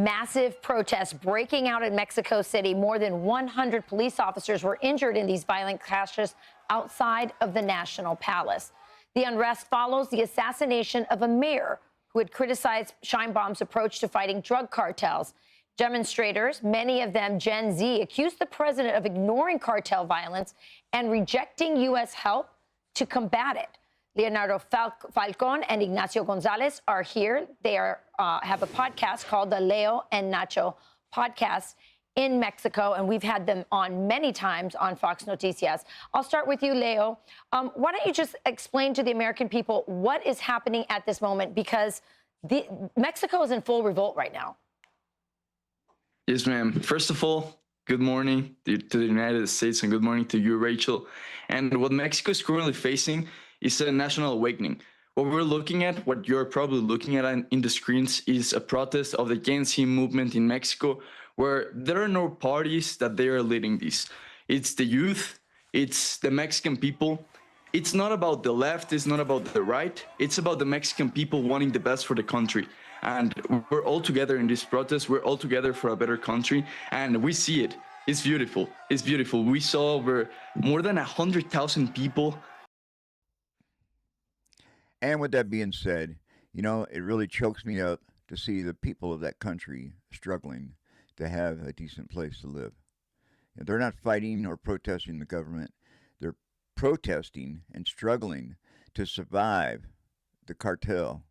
Massive protests breaking out in Mexico City. More than 100 police officers were injured in these violent clashes outside of the National Palace. The unrest follows the assassination of a mayor who had criticized Sheinbaum's approach to fighting drug cartels. Demonstrators, many of them Gen Z, accused the president of ignoring cartel violence and rejecting U.S. help to combat it. Leonardo Falcon and Ignacio Gonzalez are here. They have a podcast called the Leo and Nacho podcast in Mexico, and we've had them on many times on Fox Noticias. I'll start with you, Leo. Why don't you just explain to the American people what is happening at this moment, because Mexico is in full revolt right now. Yes, ma'am. First of all, good morning to the United States and good morning to you, Rachel. And what Mexico is currently facing is a national awakening. What we're looking at, what you're probably looking at in the screens, is a protest of the Gen Z movement in Mexico, where there are no parties that they are leading this. It's the youth, it's the Mexican people. It's not about the left, it's not about the right, it's about the Mexican people wanting the best for the country. And we're all together in this protest, we're all together for a better country, and we see it. It's beautiful, it's beautiful. We saw over more than 100,000 people. And with that being said, you know, it really chokes me up to see the people of that country struggling to have a decent place to live. They're not fighting or protesting the government. They're protesting and struggling to survive the cartel,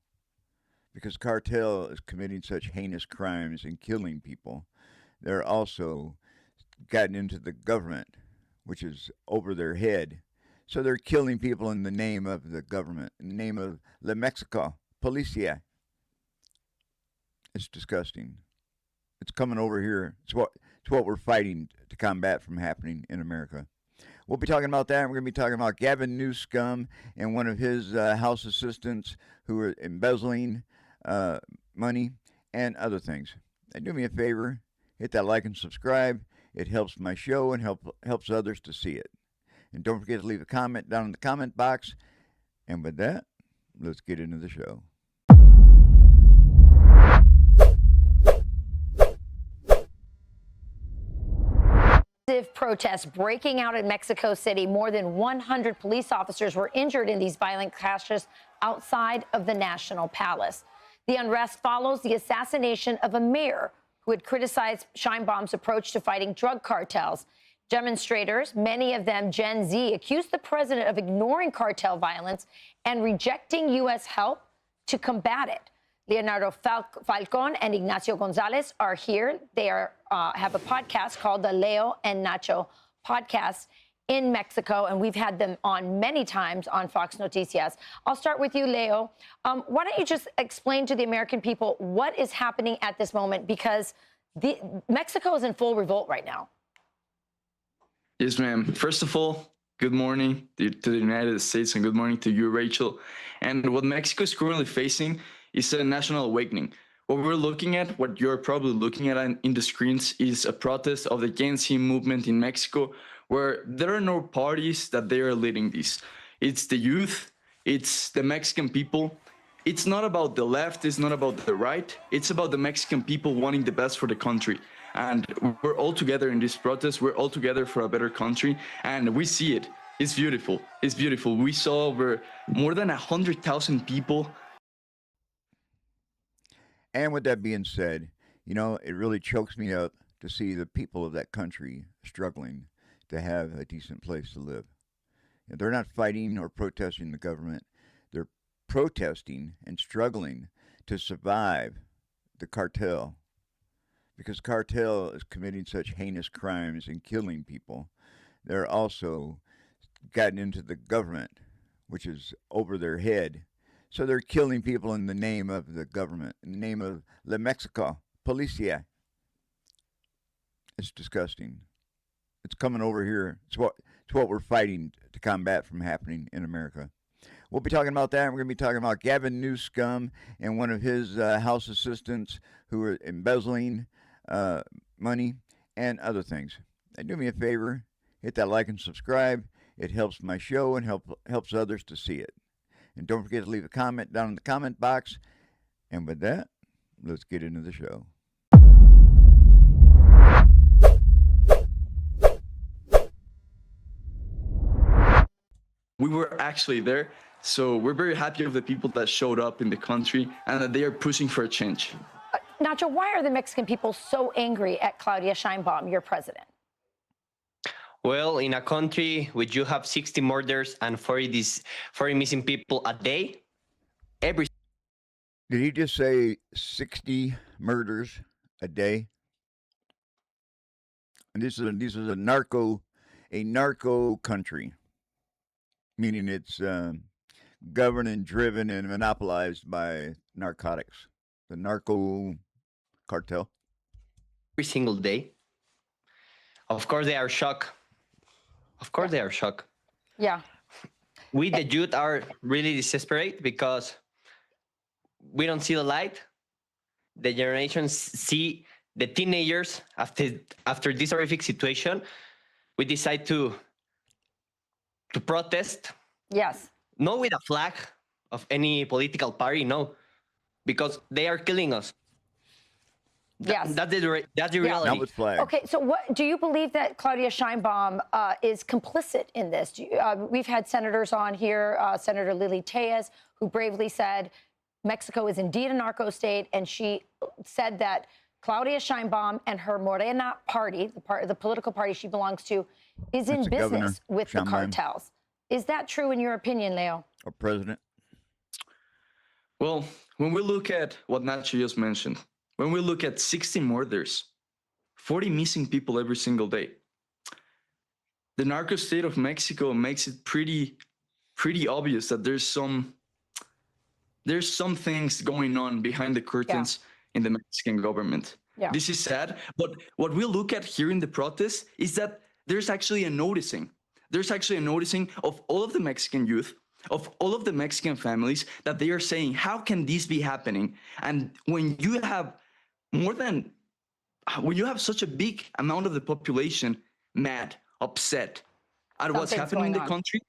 because cartel is committing such heinous crimes and killing people. They're also gotten into the government, which is over their head. So they're killing people in the name of the government, in the name of La Mexico, Policia. It's disgusting. It's coming over here. It's what we're fighting to combat from happening in America. We'll be talking about that. We're going to be talking about Gavin Newsom and one of his House assistants who are embezzling money and other things. And do me a favor, hit that like and subscribe. It helps my show and helps others to see it. And don't forget to leave a comment down in the comment box. And with that, let's get into the show. Protests breaking out in Mexico City. More than 100 police officers were injured in these violent clashes outside of the National Palace. The unrest follows the assassination of a mayor who had criticized Sheinbaum's approach to fighting drug cartels. Demonstrators, many of them Gen Z, accused the president of ignoring cartel violence and rejecting U.S. help to combat it. Leonardo Falcon and Ignacio Gonzalez are here. They have a podcast called the Leo and Nacho podcast in Mexico, and we've had them on many times on Fox Noticias. I'll start with you, Leo. Why don't you just explain to the American people what is happening at this moment, because Mexico is in full revolt right now. Yes, ma'am. First of all, good morning to the United States and good morning to you, Rachel. And what Mexico is currently facing is a national awakening. What we're looking at, what you're probably looking at in the screens, is a protest of the Gen Z movement in Mexico, where there are no parties that they are leading this. It's the youth, it's the Mexican people. It's not about the left, it's not about the right, it's about the Mexican people wanting the best for the country. And we're all together in this protest, we're all together for a better country, and we see it. It's beautiful, it's beautiful. We saw over more than 100,000 people. And with that being said, you know, it really chokes me up to see the people of that country struggling to have a decent place to live. They're not fighting or protesting the government. They're protesting and struggling to survive the cartel, because cartel is committing such heinous crimes and killing people. They're also gotten into the government, which is over their head. So they're killing people in the name of the government, in the name of La Mexico, Policia. It's disgusting. It's coming over here. It's what we're fighting to combat from happening in America. We'll be talking about that. We're going to be talking about Gavin Newsom and one of his House assistants who are embezzling money and other things. And do me a favor, hit that like and subscribe. It helps my show and helps others to see it. And don't forget to leave a comment down in the comment box. And with that, let's get into the show. we were actually there. So we're very happy of the people that showed up in the country and that they are pushing for a change. Nacho, why are the Mexican people so angry at Claudia Sheinbaum, your president? Well, in a country which you have 60 murders and 40 missing people a day, every Did he just say 60 murders a day? And this is a narco country, meaning it's governed and driven and monopolized by narcotics, the narco cartel. single day. Of course, they are shocked. Of course, they are shocked. Yeah. We, the youth, are really desperate because we don't see the light. The generations see the teenagers after this horrific situation. We decide to protest. Yes. Not with a flag of any political party, no, because they are killing us. Yes. That's the reality. Not with flag. Okay, so what do you believe that Claudia Sheinbaum is complicit in this? We've had senators on here, Senator Lily Tejas, who bravely said Mexico is indeed a narco state, and she said that Claudia Sheinbaum and her Morena party, the political party she belongs to, is in business with the cartels. Is that true in your opinion, Leo? Or president? Well, when we look at what Nacho just mentioned, when we look at 60 murders, 40 missing people every single day, the narco state of Mexico makes it pretty obvious that there's some things going on behind the curtains in the Mexican government. Yeah. This is sad, but what we look at here in the protest is that there's actually a noticing. There's actually a noticing of all of the Mexican youth, of all of the Mexican families, that they are saying, how can this be happening? And when you have such a big amount of the population mad, upset at what's happening in the country,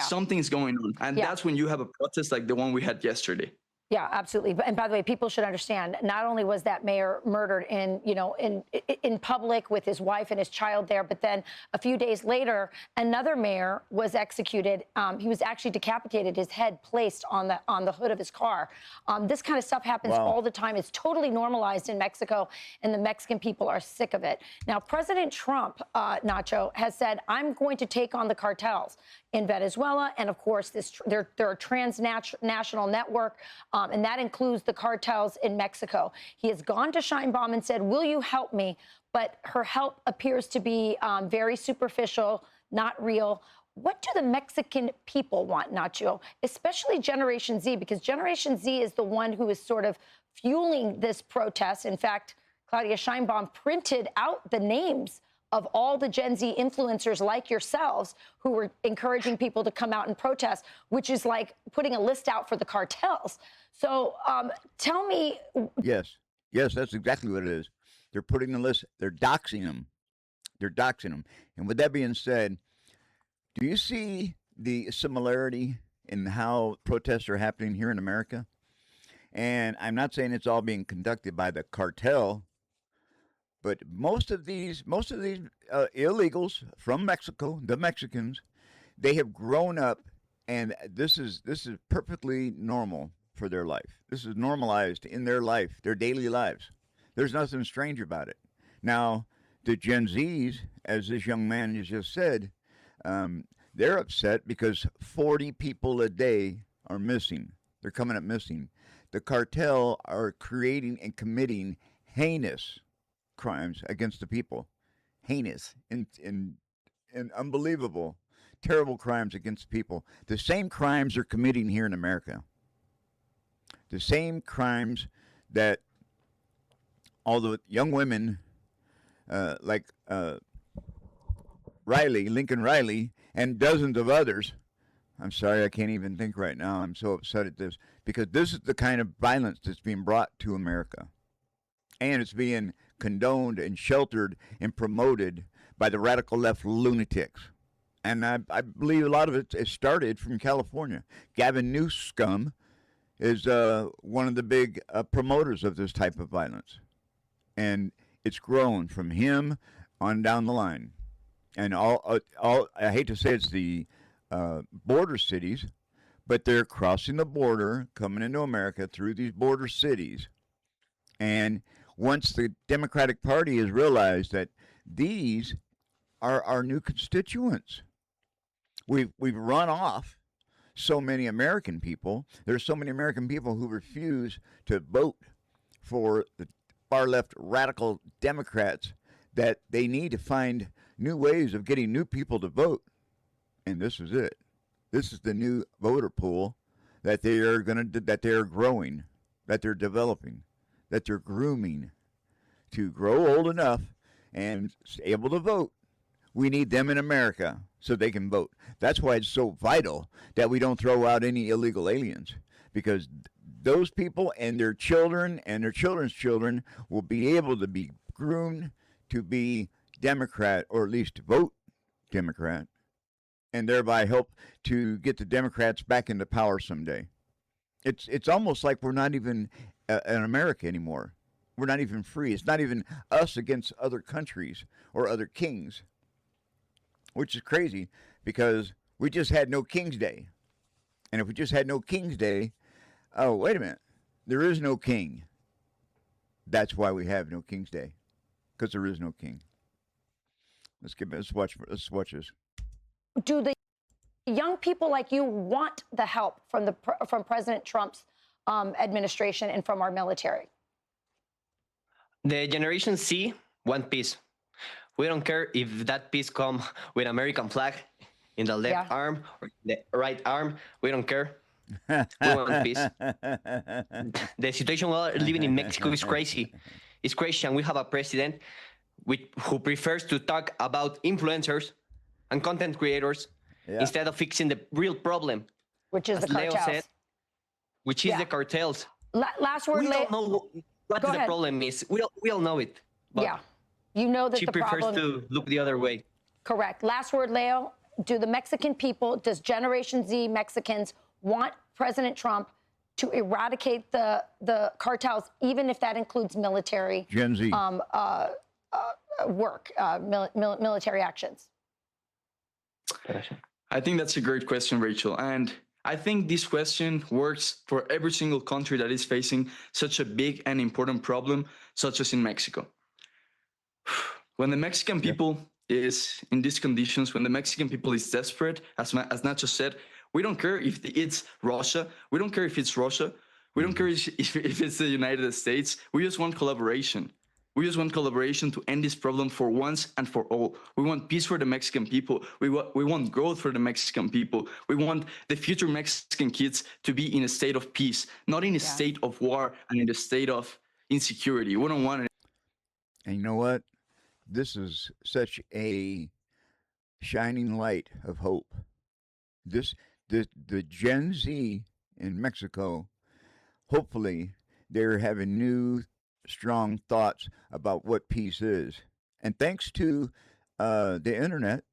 something's going on. And that's when you have a protest like the one we had yesterday. Yeah, absolutely. And by the way, people should understand, not only was that mayor murdered in public with his wife and his child there, but then a few days later, another mayor was executed. He was actually decapitated, his head placed on the hood of his car. This kind of stuff happens all the time. It's totally normalized in Mexico, and the Mexican people are sick of it. Now, President Trump, Nacho, has said, I'm going to take on the cartels in Venezuela. And of course, they're a transnational network, and that includes the cartels in Mexico. He has gone to Sheinbaum and said, will you help me? But her help appears to be very superficial, not real. What do the Mexican people want, Nacho, especially Generation Z? Because Generation Z is the one who is sort of fueling this protest. In fact, Claudia Sheinbaum printed out the names of all the Gen Z influencers like yourselves who were encouraging people to come out and protest, which is like putting a list out for the cartels. So tell me. Yes, that's exactly what it is. They're putting the list. They're doxing them. And with that being said, do you see the similarity in how protests are happening here in America? And I'm not saying it's all being conducted by the cartel, but most of these illegals from Mexico, the Mexicans, they have grown up, and this is perfectly normal for their life. This is normalized in their life, their daily lives. There's nothing strange about it. Now, the Gen Zs, as this young man has just said, they're upset because 40 people a day are missing. They're coming up missing. The cartel are creating and committing heinous crimes against the people. Heinous and unbelievable, terrible crimes against people. The same crimes they're committing here in America. The same crimes that all the young women like Lincoln Riley, and dozens of others. I'm sorry, I can't even think right now. I'm so upset at this, because this is the kind of violence that's being brought to America. And it's being condoned and sheltered and promoted by the radical left lunatics. And I believe a lot of it started from California. Gavin Newsom is one of the big promoters of this type of violence. And it's grown from him on down the line. And all I hate to say it's the border cities, but they're crossing the border, coming into America through these border cities. And once the Democratic Party has realized that these are our new constituents, we've run off so many American people. There's so many American people who refuse to vote for the far left radical Democrats that they need to find new ways of getting new people to vote. And this is it. This is the new voter pool that they are that they are growing, that they're developing, that they're grooming to grow old enough and able to vote. We need them in America so they can vote. That's why it's so vital that we don't throw out any illegal aliens, because those people and their children and their children's children will be able to be groomed to be Democrat, or at least to vote Democrat, and thereby help to get the Democrats back into power someday. It's almost like we're not even in America anymore. We're not even free. It's not even us against other countries or other kings, which is crazy because we just had no King's Day. And if we just had no King's Day, oh, wait a minute, there is no king. That's why we have no King's Day, because there is no king. Let's watch this. Do the young people like you want the help from President Trump's administration and from our military? The Generation C want peace. We don't care if that peace come with American flag in the left arm or the right arm. We don't care. We want peace. The situation we're living in Mexico is crazy. It's crazy, and we have a president who prefers to talk about influencers and content creators instead of fixing the real problem, which is as the cartels. Leo said, which is the cartels. Last word, we Leo. don't know what the problem is. We all know it. Yeah, you know that she the prefers problem. to look the other way. Correct. Last word, Leo. Do the Mexican people, does Generation Z Mexicans want President Trump to eradicate the cartels, even if that includes military Gen Z work, military actions? I think that's a great question, Rachel. And I think this question works for every single country that is facing such a big and important problem, such as in Mexico. When the Mexican people is in these conditions, when the Mexican people is desperate, as Nacho said, we don't care if it's Russia. We don't care if it's Russia. We don't care if it's the United States. We just want collaboration. We just want collaboration to end this problem for once and for all. We want peace for the Mexican people. We want growth for the Mexican people. We want the future Mexican kids to be in a state of peace, not in a state of war and in a state of insecurity. We don't want it. And you know what? This is such a shining light of hope. The Gen Z in Mexico, hopefully they're having new, strong thoughts about what peace is. And thanks to the internet,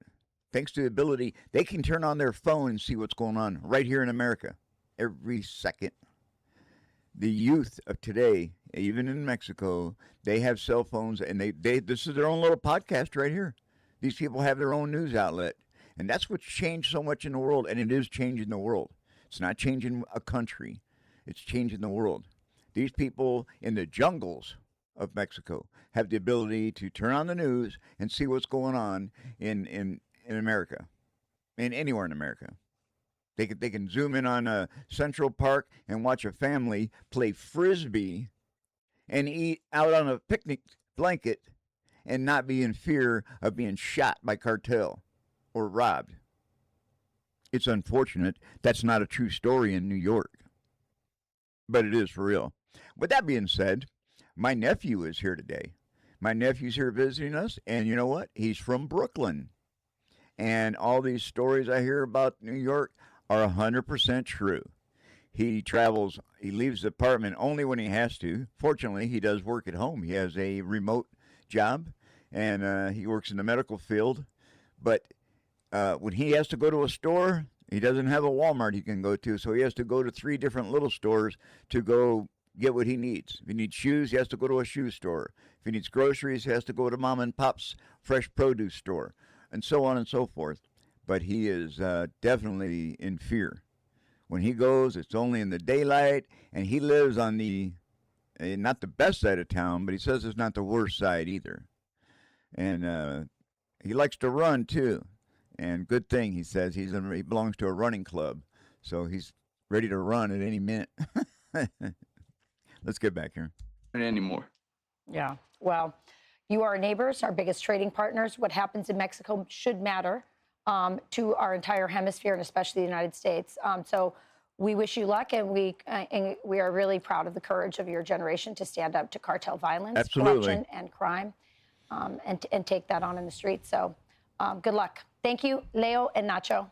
thanks to the ability, they can turn on their phone and see what's going on right here in America every second. The youth of today, even in Mexico, they have cell phones, and they this is their own little podcast right here. These people have their own news outlet. And that's what's changed so much in the world, and it is changing the world. It's not changing a country. It's changing the world. These people in the jungles of Mexico have the ability to turn on the news and see what's going on in America, and anywhere in America. They can zoom in on a Central Park and watch a family play Frisbee and eat out on a picnic blanket and not be in fear of being shot by cartel or robbed. It's unfortunate that's not a true story in New York, but it is for real. With that being said, my nephew is here today. My nephew's here visiting us, and you know what? He's from Brooklyn. And all these stories I hear about New York are 100% true. He travels, he leaves the apartment only when he has to. Fortunately, he does work at home. He has a remote job, and he works in the medical field. But when he has to go to a store, he doesn't have a Walmart he can go to, so he has to go to 3 different little stores to go get what he needs. If he needs shoes, he has to go to a shoe store. If he needs groceries, he has to go to mom and pop's fresh produce store, and so on and so forth. but he is definitely in fear. When he goes, it's only in the daylight, and he lives on the not the best side of town, but he says it's not the worst side either. And he likes to run too. And good thing, he says, he belongs to a running club, so he's ready to run at any minute. Let's get back here. Anymore. Yeah. Well, you are neighbors, our biggest trading partners. What happens in Mexico should matter to our entire hemisphere, and especially the United States. So we wish you luck, and we are really proud of the courage of your generation to stand up to cartel violence, Absolutely. corruption, and crime, and take that on in the streets. So good luck. Thank you, Leo and Nacho.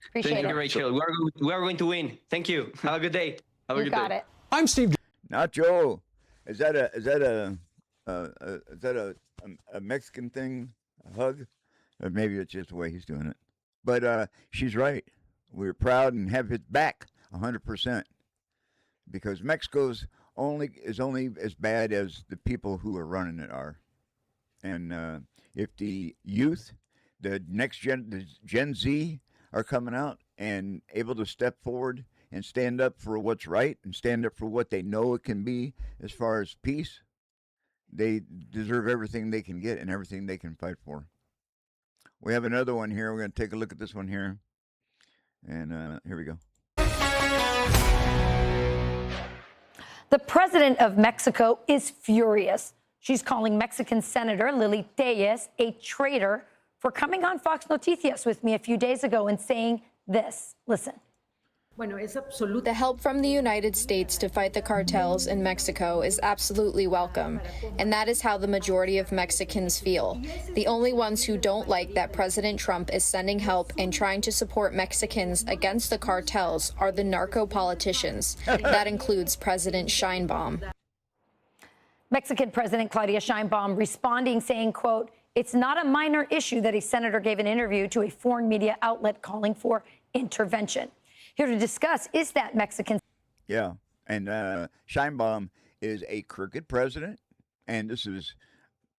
Appreciate Thank it. you, Rachel. We're going to win. Thank you. Have a good day. Have a You good got day. it. I'm Steve. Nacho, is that a Mexican thing? A hug? Or maybe it's just the way he's doing it. But she's right. We're proud and have his back 100%, because Mexico's only as bad as the people who are running it are. And if the youth, the Gen Z, are coming out and able to step forward and stand up for what's right and stand up for what they know it can be as far as peace, they deserve everything they can get and everything they can fight for. We have another one here. We're going to take a look at this one here. And here we go. The president of Mexico is furious. She's calling Mexican Senator Lily Tellez a traitor for coming on Fox Noticias with me a few days ago and saying this. Listen. The help from the United States to fight the cartels in Mexico is absolutely welcome, and that is how the majority of Mexicans feel. The only ones who don't like that President Trump is sending help and trying to support Mexicans against the cartels are the narco politicians. That includes President Sheinbaum. Mexican President Claudia Sheinbaum responding, saying, quote, "It's not a minor issue that a senator gave an interview to a foreign media outlet calling for intervention." Here to discuss is that Mexican. Yeah, and Sheinbaum is a crooked president, and this is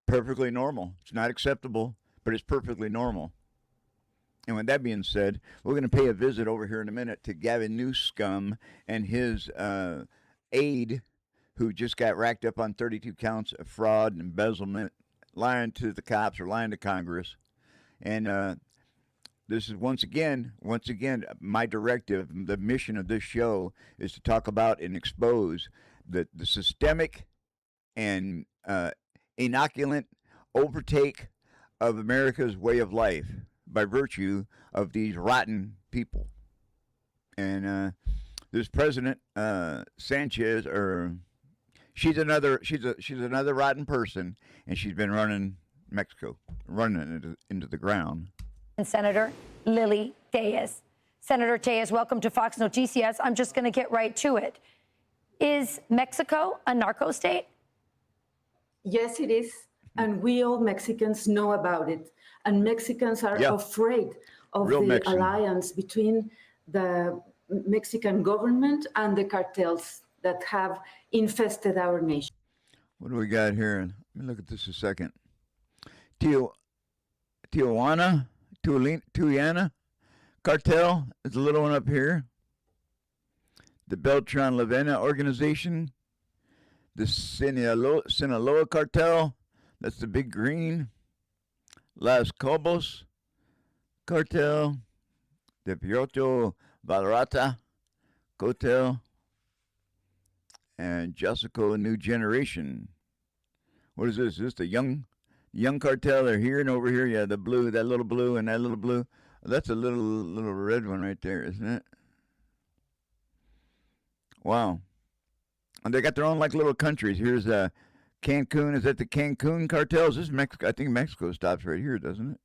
perfectly normal. It's not acceptable, but it's perfectly normal. And with that being said, we're going to pay a visit over here in a minute to Gavin Newscomb and his aide, who just got racked up on 32 counts of fraud and embezzlement, lying to the cops or lying to Congress. And this is once again, my directive. The mission of this show is to talk about and expose the systemic and inoculant overtake of America's way of life by virtue of these rotten people. And this President Sanchez, or she's another rotten person, and she's been running Mexico, running it into the ground. Senator Lily Tellez. Senator Tellez, welcome to Fox Noticias. I'm just going to get right to it. Is Mexico a narco state? Yes, it is. And we all Mexicans know about it. And Mexicans are afraid of the alliance between the Mexican government and the cartels that have infested our nation. What do we got here? Let me look at this a second. Tijuana cartel is the little one up here. The Beltran-Leyva organization. The Sinaloa cartel, that's the big green. Las Cobos cartel. The Piotr Vallarta cartel. And Jessico New Generation. What is this? Is this the young cartel? They're here and over here. Yeah, the blue, that little blue and that little blue. That's a little red one right there, isn't it? Wow. And they got their own like little countries. Here's Cancun. Is that the Cancun cartels? This is Mexico. I think Mexico stops right here, doesn't it?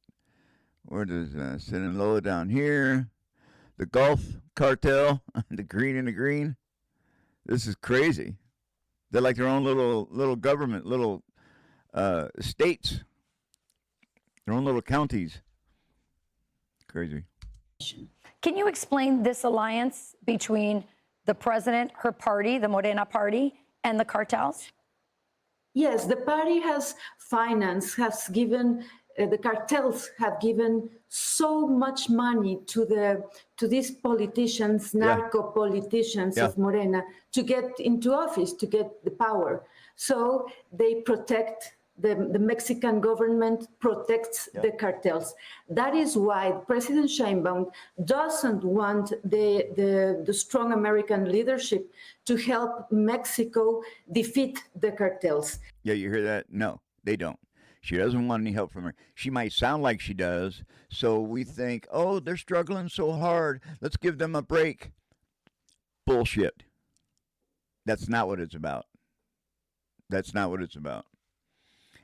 Where does Sinaloa down here? The Gulf cartel, the green and the green. This is crazy. They're like their own little government, little states, their own little counties. Crazy. Can you explain this alliance between the president, her party, the Morena party, and the cartels? Yes, the party has financed, has given the cartels have given so much money to these politicians, narco politicians of Morena, to get into office, to get the power. So they protect. The Mexican government protects the cartels. That is why President Sheinbaum doesn't want the strong American leadership to help Mexico defeat the cartels. Yeah, you hear that? No, they don't. She doesn't want any help from her. She might sound like she does, so we think, oh, they're struggling so hard. Let's give them a break. Bullshit. That's not what it's about. That's not what it's about.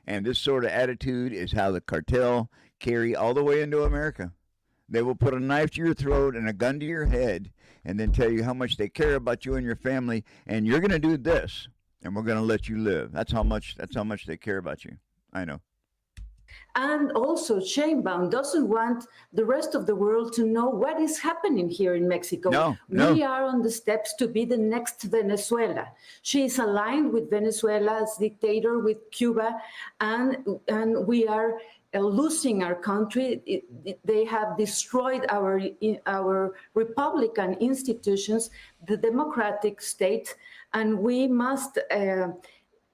And this sort of attitude is how the cartel carry all the way into America. They will put a knife to your throat and a gun to your head and then tell you how much they care about you and your family, and you're going to do this, and we're going to let you live. That's how much they care about you. I know. And also, Sheinbaum doesn't want the rest of the world to know what is happening here in Mexico. No. We are on the steps to be the next Venezuela. She is aligned with Venezuela's dictator, with Cuba, and we are losing our country. They have destroyed our Republican institutions, the democratic state, and we must...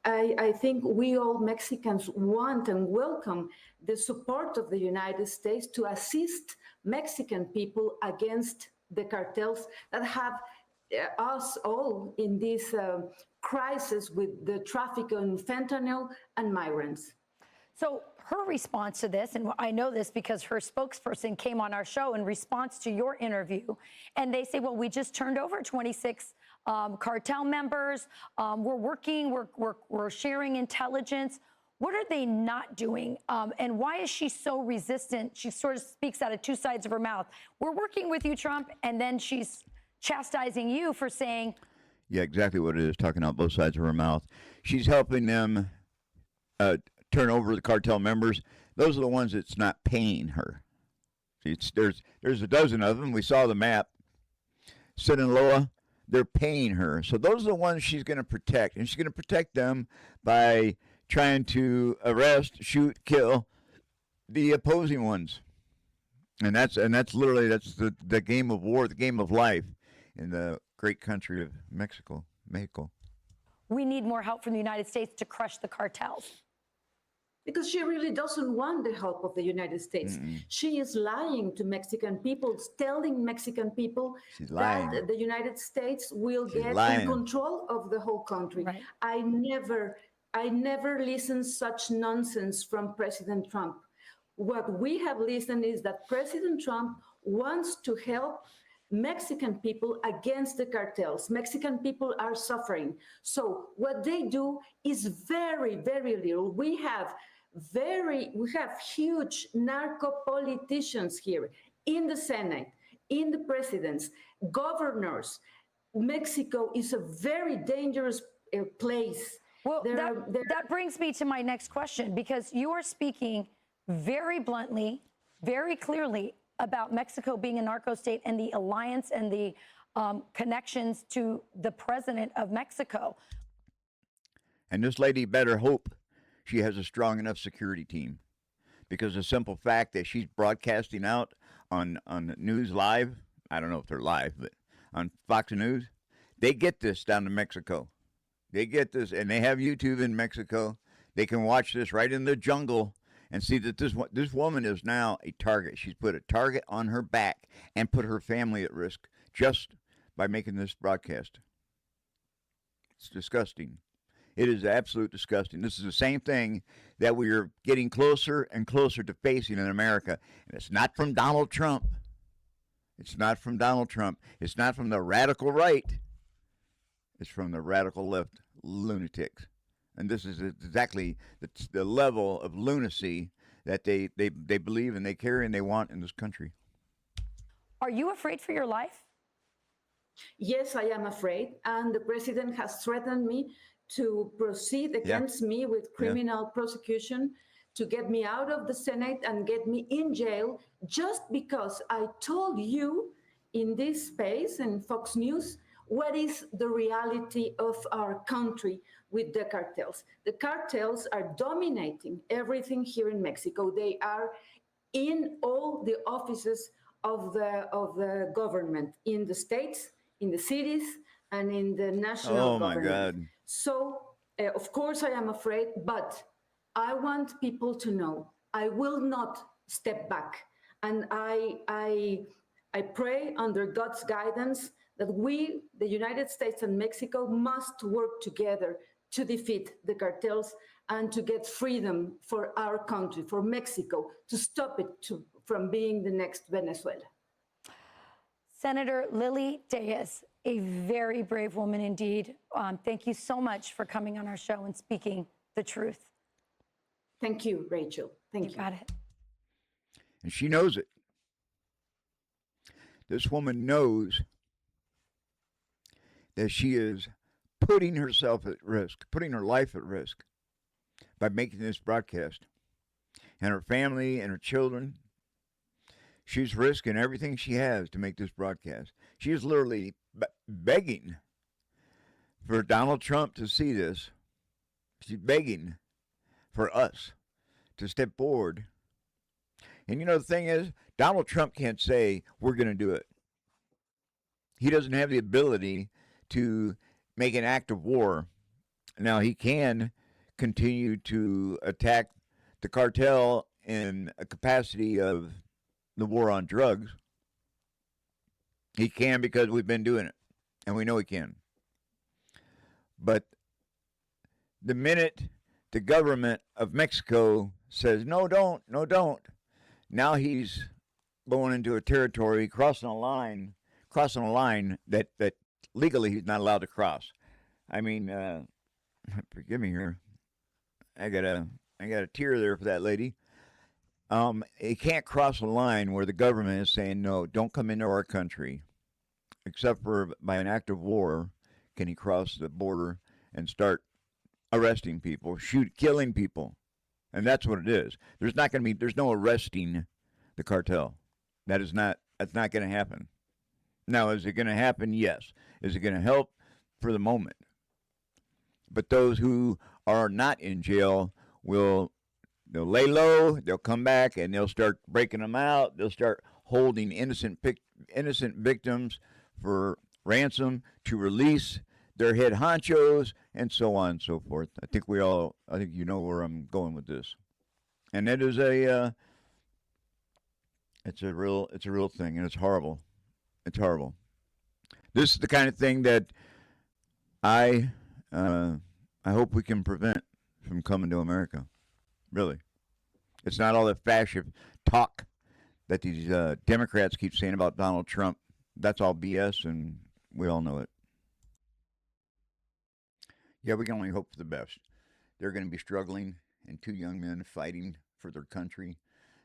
I think we all Mexicans want and welcome the support of the United States to assist Mexican people against the cartels that have us all in this crisis with the traffic in fentanyl and migrants. So her response to this, and I know this because her spokesperson came on our show in response to your interview, and they say, well, we just turned over 26 cartel members. We're working, we're sharing intelligence. What are they not doing? And why is she so resistant? She sort of speaks out of two sides of her mouth. We're working with you, Trump, and then she's chastising you for saying... Yeah, exactly what it is, talking out both sides of her mouth. She's helping them turn over the cartel members. Those are the ones that's not paying her. There's a dozen of them. We saw the map. Sinaloa, they're paying her. So those are the ones she's going to protect. And she's going to protect them by trying to arrest, shoot, kill the opposing ones. And that's literally the game of war, the game of life in the great country of Mexico. We need more help from the United States to crush the cartels. Because she really doesn't want the help of the United States. She is lying to Mexican people, telling Mexican people that the United States will get in control of the whole country. Right. I never listened such nonsense from President Trump. What we have listened is that President Trump wants to help Mexican people against the cartels. Mexican people are suffering. So what they do is very, very little. We have huge narco politicians here in the Senate, in the presidents, governors. Mexico is a very dangerous place. Well, that brings me to my next question, because you are speaking very bluntly, very clearly about Mexico being a narco state and the alliance and the connections to the president of Mexico. And this lady better hope she has a strong enough security team, because the simple fact that she's broadcasting out on News Live, I don't know if they're live, but on Fox News, they get this down to Mexico. They get this, and they have YouTube in Mexico. They can watch this right in the jungle and see that this woman is now a target. She's put a target on her back and put her family at risk just by making this broadcast. It's disgusting. It is absolute disgusting. This is the same thing that we are getting closer and closer to facing in America. And it's not from Donald Trump. It's not from Donald Trump. It's not from the radical right. It's from the radical left lunatics. And this is exactly the level of lunacy that they believe and they carry and they want in this country. Are you afraid for your life? Yes, I am afraid. And the president has threatened me to proceed against me with criminal prosecution, to get me out of the Senate and get me in jail, just because I told you in this space in Fox News what is the reality of our country. with the cartels. The cartels are dominating everything here in Mexico. They are in all the offices of the government, in the states, in the cities, and in the national government. Oh my God. So, of course, I am afraid, but I want people to know I will not step back. And I pray under God's guidance that we, the United States and Mexico, must work together to defeat the cartels and to get freedom for our country, for Mexico, to stop it from being the next Venezuela. Senator Lily Reyes, a very brave woman indeed. Thank you so much for coming on our show and speaking the truth. Thank you, Rachel. Thank you. You got it. And she knows it. This woman knows that she is putting herself at risk, putting her life at risk by making this broadcast. And her family and her children, she's risking everything she has to make this broadcast. She is literally begging for Donald Trump to see this. She's begging for us to step forward. And you know, the thing is, Donald Trump can't say, we're going to do it. He doesn't have the ability to make an act of war. Now, he can continue to attack the cartel in a capacity of the war on drugs. He can, because we've been doing it, and we know he can. But the minute the government of Mexico says, no, don't, now he's going into a territory, crossing a line that legally he's not allowed to cross. I mean, forgive me here. I got a tear there for that lady. He can't cross a line where the government is saying, no, don't come into our country, except for by an act of war can he cross the border and start arresting people, killing people. And that's what it is. There's no arresting the cartel. That's not going to happen. Now, is it going to happen? Yes. Is it going to help? For the moment. But those who are not in jail they'll lay low, they'll come back, and they'll start breaking them out. They'll start holding innocent victims for ransom to release their head honchos, and so on and so forth. I think you know where I'm going with this. And it is it's a real thing, and it's horrible. It's horrible. This is the kind of thing that I hope we can prevent from coming to America. Really. It's not all the fascist talk that these Democrats keep saying about Donald Trump. That's all BS, and we all know it. Yeah, we can only hope for the best. They're going to be struggling, and two young men fighting for their country.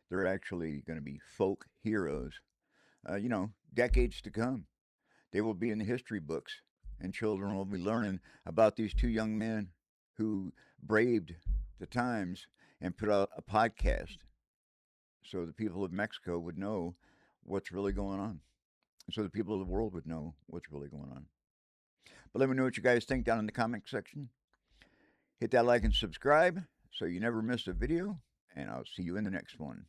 They're actually going to be folk heroes. Decades to come. They will be in the history books, and children will be learning about these two young men who braved the times and put out a podcast so the people of Mexico would know what's really going on. So the people of the world would know what's really going on. But let me know what you guys think down in the comment section. Hit that like and subscribe so you never miss a video, and I'll see you in the next one.